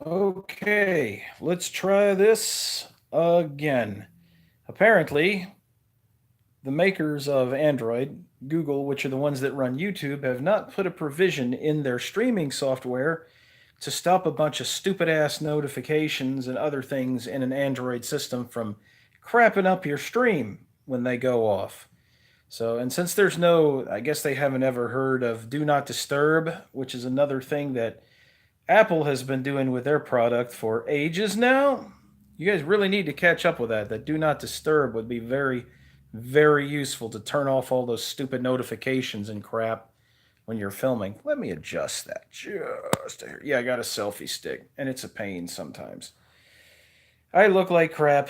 Okay, let's try this again. Apparently, the makers of Android, Google, which are the ones that run YouTube, have not put a provision in their streaming software to stop a bunch of stupid ass notifications and other things in an Android system from crapping up your stream when they go off. So, and since there's no, I guess they haven't ever heard of Do Not Disturb, which is another thing that Apple has been doing with their product for ages now. You guys really need to catch up with that. That Do Not Disturb would be very, very useful to turn off all those stupid notifications and crap when you're filming. Let me adjust that just here. Yeah, I got a selfie stick, and it's a pain sometimes. I look like crap,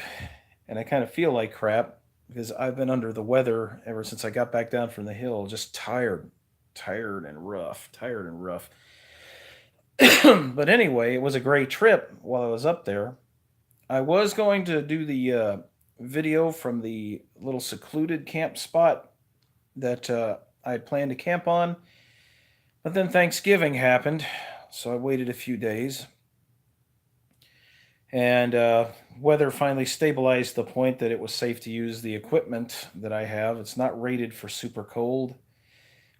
and I kind of feel like crap because I've been under the weather ever since I got back down from the hill. Just tired, tired and rough, tired and rough. But anyway, it was a great trip while I was up there. I was going to do the video from the little secluded camp spot that I had planned to camp on, but then Thanksgiving happened, so I waited a few days, and weather finally stabilized to the point that it was safe to use the equipment that I have. It's not rated for super cold.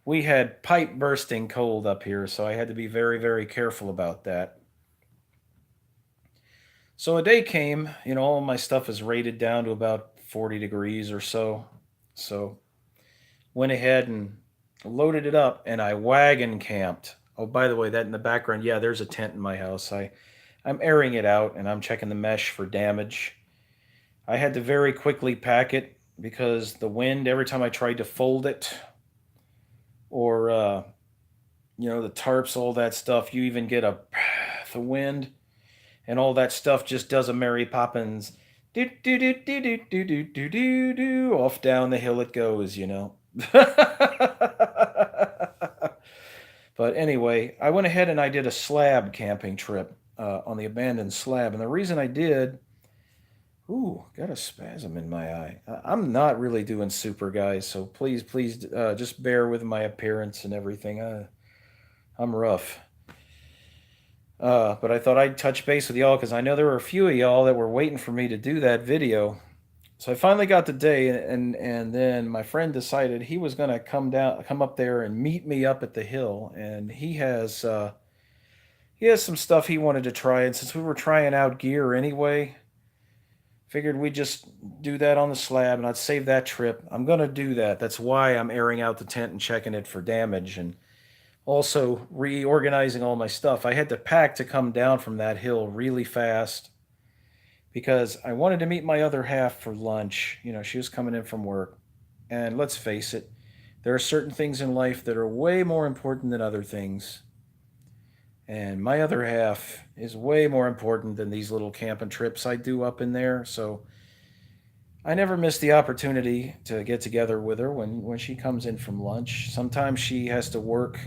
We had pipe bursting cold up here, so I had to be very, very careful about that. So a day came, all my stuff is rated down to about 40 degrees or so. So went ahead and loaded it up and I wagon camped. Oh, by the way, that in the background, yeah, there's a tent in my house. I'm airing it out and I'm checking the mesh for damage. I had to very quickly pack it because the wind, every time I tried to fold it or, the tarps, all that stuff, you even get a the wind and all that stuff just does a Mary Poppins do do do do do do do do do do off down the hill it goes. But anyway, I went ahead and I did a slab camping trip on the abandoned slab, and the reason I did, got a spasm in my eye. I'm not really doing super, guys, so please, please, just bear with my appearance and everything. I'm rough. But I thought I'd touch base with y'all because I know there were a few of y'all that were waiting for me to do that video. So I finally got the day, and then my friend decided he was gonna come up there and meet me up at the hill, and he has some stuff he wanted to try, and since we were trying out gear anyway, figured we'd just do that on the slab, and I'd save that trip. I'm gonna do that. That's why I'm airing out the tent and checking it for damage, and also reorganizing all my stuff. I had to pack to come down from that hill really fast because I wanted to meet my other half for lunch. She was coming in from work. And let's face it, there are certain things in life that are way more important than other things. And my other half is way more important than these little camping trips I do up in there. So I never miss the opportunity to get together with her when she comes in from lunch. Sometimes she has to work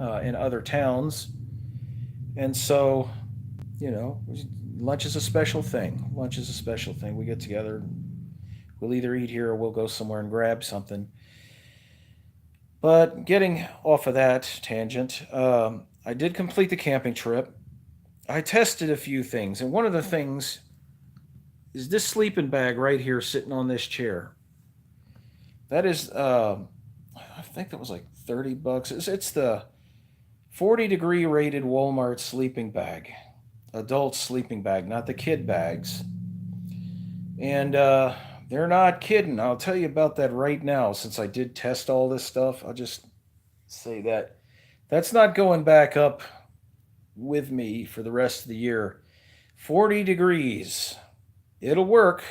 in other towns. And so, you know, lunch is a special thing. Lunch is a special thing. We get together. We'll either eat here or we'll go somewhere and grab something. But getting off of that tangent, I did complete the camping trip. I tested a few things, and one of the things is this sleeping bag right here sitting on this chair. That is, I think that was like 30 bucks. It's the 40-degree rated Walmart sleeping bag, adult sleeping bag, not the kid bags. And they're not kidding. I'll tell you about that right now since I did test all this stuff. I'll just say that that's not going back up with me for the rest of the year. 40 degrees. It'll work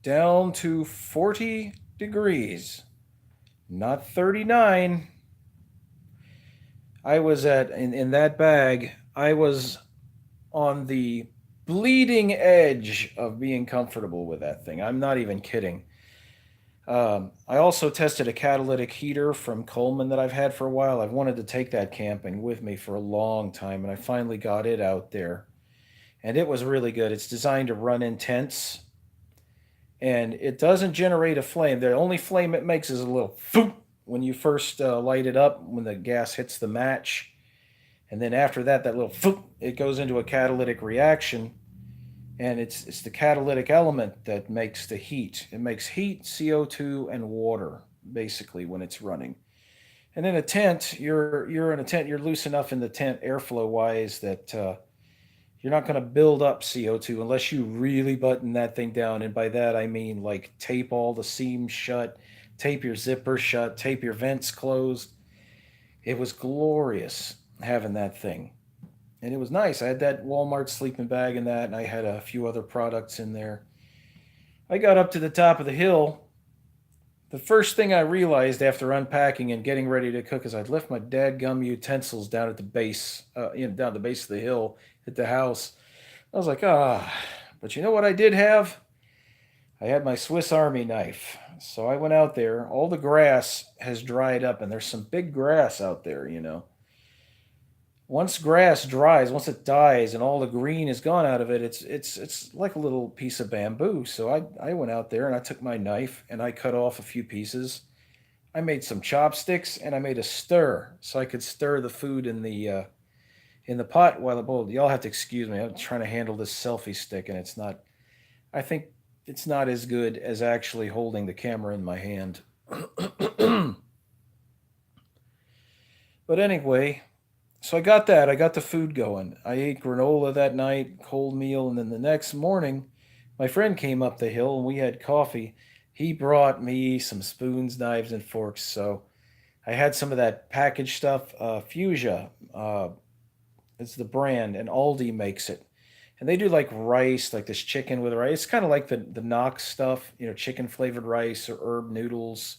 down to 40 degrees, not 39. I was in that bag, I was on the bleeding edge of being comfortable with that thing. I'm not even kidding. I also tested a catalytic heater from Coleman that I've had for a while. I've wanted to take that camping with me for a long time, and I finally got it out there. And it was really good. It's designed to run in tents, and it doesn't generate a flame. The only flame it makes is a little foop when you first light it up, when the gas hits the match. And then after that, that little foop, it goes into a catalytic reaction, and it's the catalytic element that makes the heat. It makes heat, CO2, and water basically when it's running. And in a tent, you're in a tent. You're loose enough in the tent, airflow wise, that you're not going to build up CO2 unless you really button that thing down. And by that I mean like tape all the seams shut, tape your zipper shut, tape your vents closed. It was glorious having that thing. And it was nice. I had that Walmart sleeping bag and that, and I had a few other products in there. I got up to the top of the hill. The first thing I realized after unpacking and getting ready to cook is I'd left my dadgum utensils down at the base, down at the base of the hill at the house. I was like, but you know what I did have? I had my Swiss Army knife. So I went out there. All the grass has dried up, and there's some big grass out there. Once grass dries, once it dies and all the green is gone out of it, it's like a little piece of bamboo. So I went out there and I took my knife and I cut off a few pieces. I made some chopsticks and I made a stir so I could stir the food in the pot while the bowl. Y'all have to excuse me. I'm trying to handle this selfie stick and it's not. I think it's not as good as actually holding the camera in my hand. But anyway, so I got that. I got the food going. I ate granola that night, cold meal, and then the next morning, my friend came up the hill and we had coffee. He brought me some spoons, knives, and forks. So I had some of that packaged stuff. Fuchsia, it's the brand, and Aldi makes it. And they do like rice, like this chicken with rice. It's kind of like the Knox stuff, chicken flavored rice or herb noodles.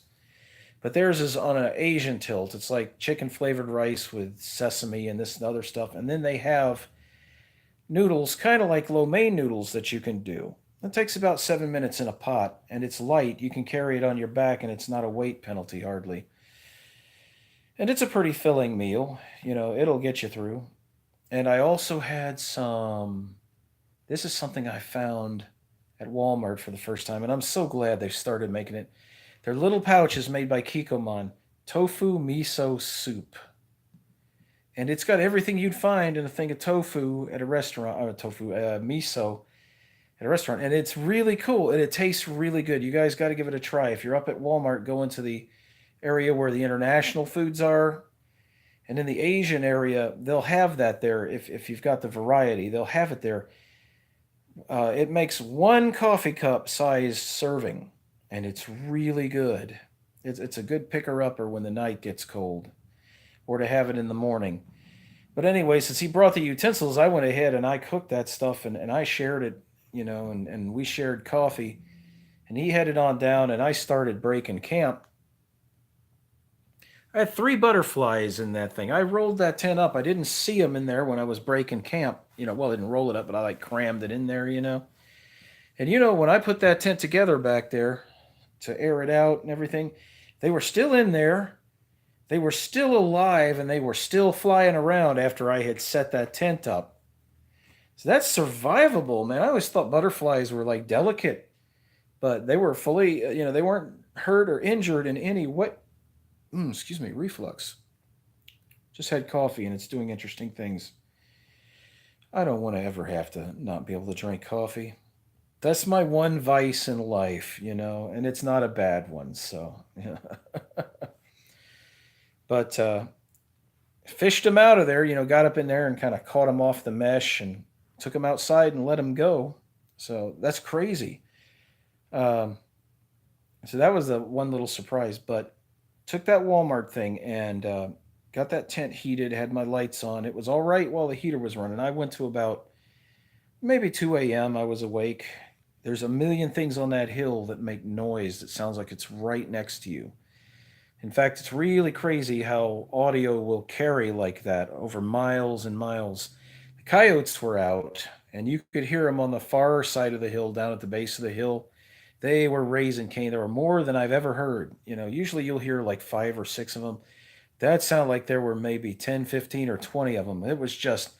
But theirs is on an Asian tilt. It's like chicken flavored rice with sesame and this and other stuff. And then they have noodles, kind of like lo mein noodles that you can do. It takes about 7 minutes in a pot, and it's light. You can carry it on your back, and it's not a weight penalty hardly. And it's a pretty filling meal. It'll get you through. And I also had some. This is something I found at Walmart for the first time, and I'm so glad they've started making it. They're little pouches made by Kikkoman, tofu miso soup. And it's got everything you'd find in a thing of tofu at a restaurant, or miso at a restaurant. And it's really cool, and it tastes really good. You guys got to give it a try. If you're up at Walmart, go into the area where the international foods are. And in the Asian area, they'll have that there. If you've got the variety, they'll have it there. It makes one coffee cup sized serving, and it's really good. It's a good picker upper when the night gets cold, or to have it in the morning. But anyway, since he brought the utensils, I went ahead and I cooked that stuff and I shared it, and we shared coffee. And he headed on down, and I started breaking camp. I had three butterflies in that thing. I rolled that tent up. I didn't see them in there when I was breaking camp. Well, I didn't roll it up, but I like crammed it in there. And when I put that tent together back there to air it out and everything, they were still in there. They were still alive and they were still flying around after I had set that tent up. So that's survivable, man. I always thought butterflies were like delicate, but they were fully, they weren't hurt or injured in any way. Excuse me, reflux. Just had coffee and it's doing interesting things. I don't want to ever have to not be able to drink coffee. That's my one vice in life, and it's not a bad one. So, yeah. But fished him out of there, got up in there and kind of caught him off the mesh and took him outside and let him go. So that's crazy. Um, so that was the one little surprise. But took that Walmart thing and got that tent heated, had my lights on. It was all right while the heater was running. I went to about maybe 2 a.m. I was awake. There's a million things on that hill that make noise that sounds like it's right next to you. In fact, it's really crazy how audio will carry like that over miles and miles. The coyotes were out, and you could hear them on the far side of the hill, down at the base of the hill. They were raising Cain. There were more than I've ever heard. Usually you'll hear like five or six of them. That sounded like there were maybe 10, 15, or 20 of them. It was just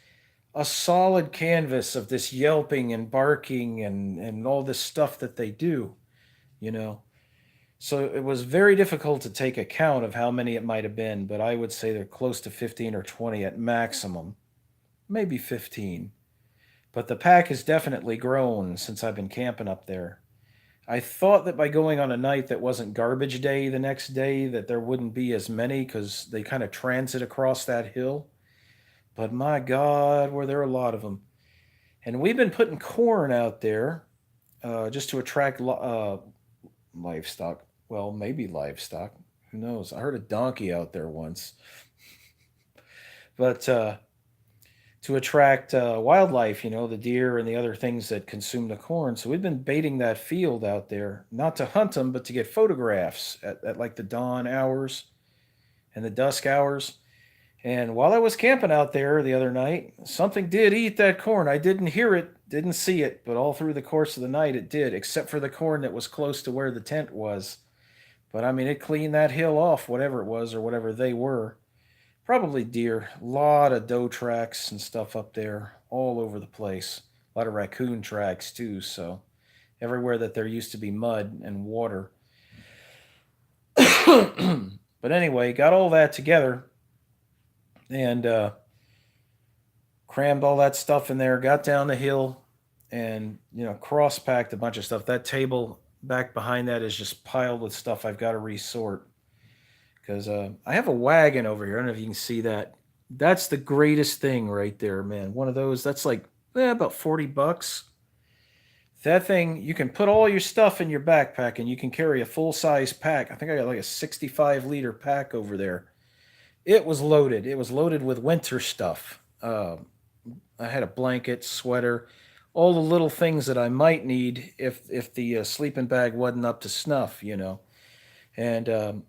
a solid canvas of this yelping and barking and all this stuff that they do, you know. So it was very difficult to take account of how many it might have been, but I would say they're close to 15 or 20 at maximum, maybe 15. But the pack has definitely grown since I've been camping up there. I thought that by going on a night that wasn't garbage day the next day that there wouldn't be as many because they kind of transit across that hill. But my God, were there a lot of them. And we've been putting corn out there just to attract livestock. Well, maybe livestock. Who knows? I heard a donkey out there once. But to attract wildlife, the deer and the other things that consume the corn. So we've been baiting that field out there, not to hunt them, but to get photographs at like the dawn hours and the dusk hours. And while I was camping out there the other night, something did eat that corn. I didn't hear it, didn't see it, but all through the course of the night it did, except for the corn that was close to where the tent was. But I mean, it cleaned that hill off, whatever it was or whatever they were. Probably deer. A lot of doe tracks and stuff up there, all over the place. A lot of raccoon tracks too. So everywhere that there used to be mud and water. But anyway, got all that together and crammed all that stuff in there. Got down the hill and cross packed a bunch of stuff. That table back behind that is just piled with stuff I've got to resort because I have a wagon over here. I don't know if you can see that. That's the greatest thing right there, man. One of those. That's like about $40. That thing, you can put all your stuff in your backpack, and you can carry a full size pack. I think I got like a 65-liter pack over there. It was loaded. It was loaded with winter stuff. I had a blanket, sweater, all the little things that I might need if the sleeping bag wasn't up to snuff. And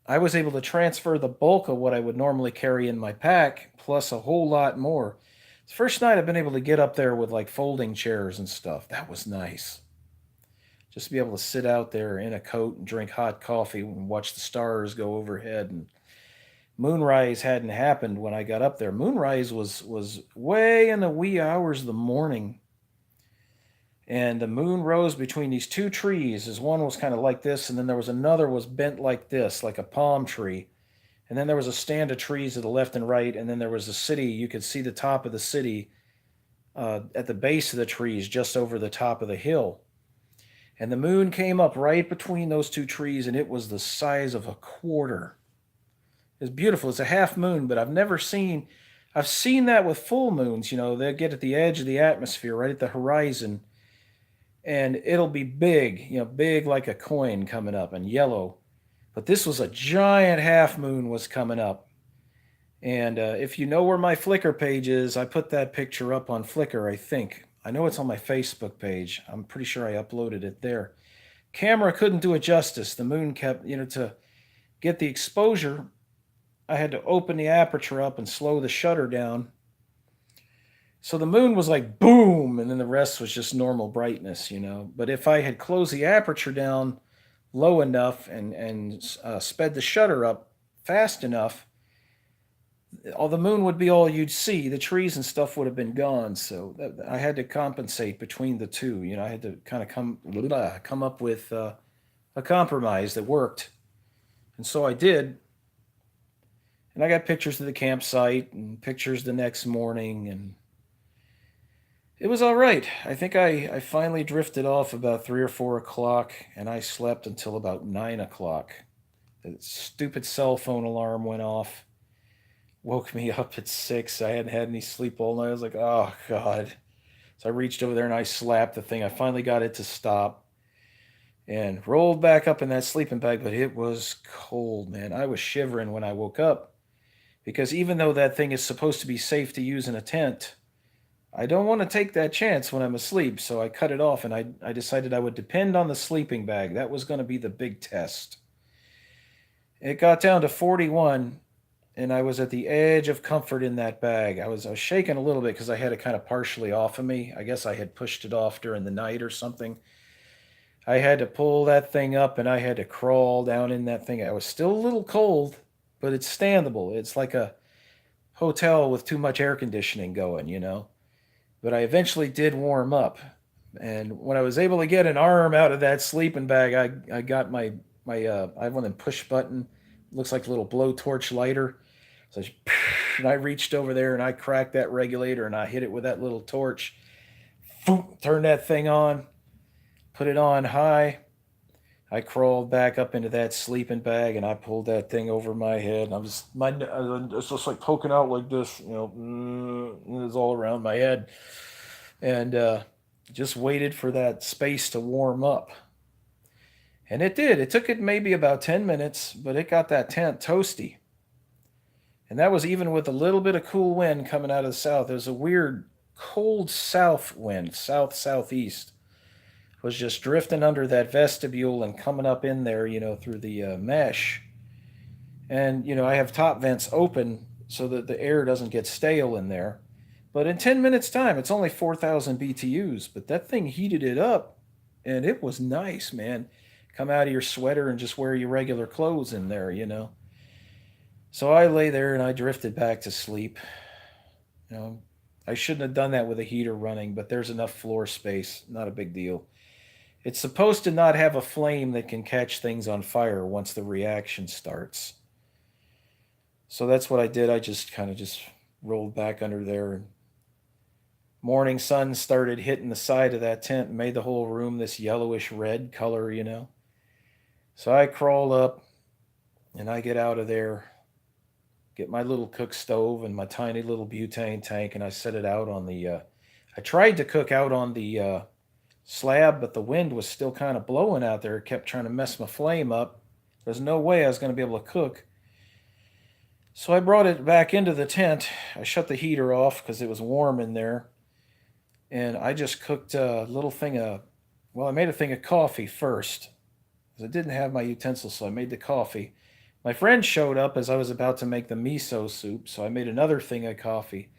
I was able to transfer the bulk of what I would normally carry in my pack, plus a whole lot more. It's the first night I've been able to get up there with like folding chairs and stuff. That was nice. Just to be able to sit out there in a coat and drink hot coffee and watch the stars go overhead. And moonrise hadn't happened when I got up there. Moonrise was way in the wee hours of the morning, and the moon rose between these two trees. As one was kind of like this, and then there was another was bent like this, like a palm tree. And then there was a stand of trees to the left and right, and then there was a city. You could see the top of the city at the base of the trees, just over the top of the hill. And the moon came up right between those two trees, and it was the size of a quarter. It was beautiful. It's a half moon, but I've seen that with full moons. They get at the edge of the atmosphere, right at the horizon, and it'll be big, big like a coin coming up and yellow. But this was a giant half moon was coming up. And if you know where my Flickr page is, I put that picture up on Flickr, I think. I know it's on my Facebook page. I'm pretty sure I uploaded it there. Camera couldn't do it justice. The moon kept, to get the exposure, I had to open the aperture up and slow the shutter down. So the moon was like boom, and then the rest was just normal brightness. But if I had closed the aperture down low enough and sped the shutter up fast enough, all the moon would be all you'd see. The trees and stuff would have been gone. So I had to compensate between the two. I had to kind of come up with a compromise that worked, and so I did. And I got pictures of the campsite and pictures the next morning, and it was all right. I think I finally drifted off about 3 or 4 o'clock, and I slept until about 9 o'clock. The stupid cell phone alarm went off, woke me up at 6. I hadn't had any sleep all night. I was like, oh, God. So I reached over there and I slapped the thing. I finally got it to stop and rolled back up in that sleeping bag, but it was cold, man. I was shivering when I woke up because even though that thing is supposed to be safe to use in a tent, I don't want to take that chance when I'm asleep. So I cut it off and I decided I would depend on the sleeping bag. That was going to be the big test. It got down to 41, and I was at the edge of comfort in that bag. I was shaking a little bit because I had it kind of partially off of me. I guess I had pushed it off during the night or something. I had to pull that thing up, and I had to crawl down in that thing. I was still a little cold, but it's standable. It's like a hotel with too much air conditioning going. But I eventually did warm up. And when I was able to get an arm out of that sleeping bag, I got my I have one of them push button, looks like a little blowtorch lighter. So and I reached over there and I cracked that regulator and I hit it with that little torch. Turned that thing on, put it on high. I crawled back up into that sleeping bag and I pulled that thing over my head. And it's just like poking out like this, it was all around my head, and just waited for that space to warm up. And it did. It took it maybe about 10 minutes, but it got that tent toasty. And that was even with a little bit of cool wind coming out of the south. There was a weird cold south wind, south southeast, was just drifting under that vestibule and coming up in there, through the mesh. And, I have top vents open so that the air doesn't get stale in there. But in 10 minutes' time, it's only 4,000 BTUs, but that thing heated it up and it was nice, man. Come out of your sweater and just wear your regular clothes in there. So I lay there and I drifted back to sleep. You know, I shouldn't have done that with a heater running, but there's enough floor space, not a big deal. It's supposed to not have a flame that can catch things on fire once the reaction starts. So that's what I did. I just kind of just rolled back under there, and morning sun started hitting the side of that tent and made the whole room this yellowish red color. So I crawl up and I get out of there, get my little cook stove and my tiny little butane tank, and I set it out on the. I tried to cook out on the slab, but the wind was still kind of blowing out there. It kept trying to mess my flame up. There's no way I was going to be able to cook. So I brought it back into the tent. I shut the heater off because it was warm in there. And I just cooked a little thing of, well, I made a thing of coffee first, because I didn't have my utensils, so I made the coffee. My friend showed up as I was about to make the miso soup, so I made another thing of coffee.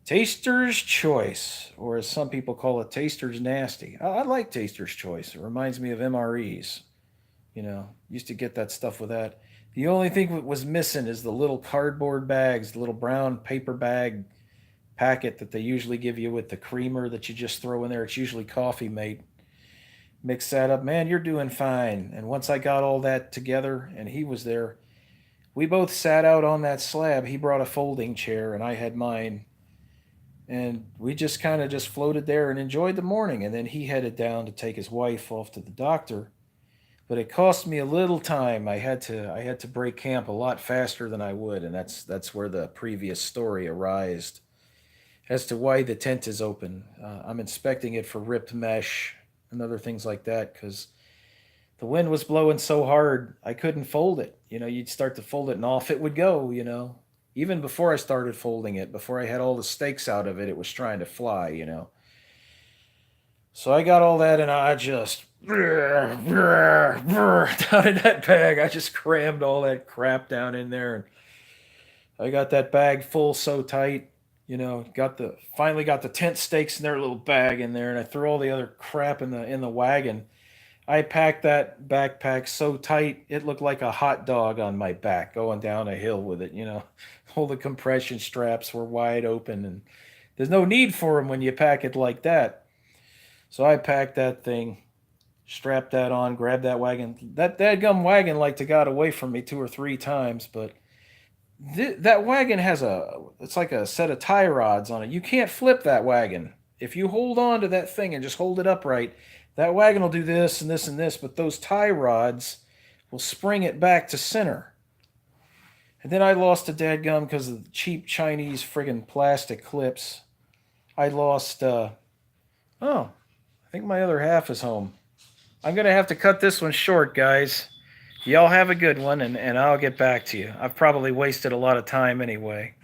Taster's Choice, or as some people call it, Taster's Nasty. I like Taster's Choice. It reminds me of MREs. Used to get that stuff with that. The only thing that was missing is the little cardboard bags, the little brown paper bag packet that they usually give you with the creamer that you just throw in there. It's usually Coffee Mate. Mix that up. Man, you're doing fine. And once I got all that together and he was there, we both sat out on that slab. He brought a folding chair and I had mine. And we just kind of just floated there and enjoyed the morning. And then he headed down to take his wife off to the doctor. But it cost me a little time. I had to break camp a lot faster than I would, and that's where the previous story arised as to why the tent is open. I'm inspecting it for ripped mesh and other things like that because the wind was blowing so hard I couldn't fold it. You'd start to fold it and off it would go. Even before I started folding it, before I had all the stakes out of it, it was trying to fly. So I got all that and I just down in that bag. I just crammed all that crap down in there, and I got that bag full so tight. Finally got the tent stakes in their little bag in there, and I threw all the other crap in the wagon. I packed that backpack so tight it looked like a hot dog on my back going down a hill with it. All the compression straps were wide open, and there's no need for them when you pack it like that. So I packed that thing, strapped that on, grabbed that wagon. That dadgum wagon like to got away from me 2 or 3 times, but that wagon has it's like a set of tie rods on it. You can't flip that wagon. If you hold on to that thing and just hold it upright, that wagon will do this and this and this, but those tie rods will spring it back to center. And then I lost a dadgum because of the cheap Chinese friggin' plastic clips. I lost, I think my other half is home. I'm going to have to cut this one short, guys. Y'all have a good one, and I'll get back to you. I've probably wasted a lot of time anyway.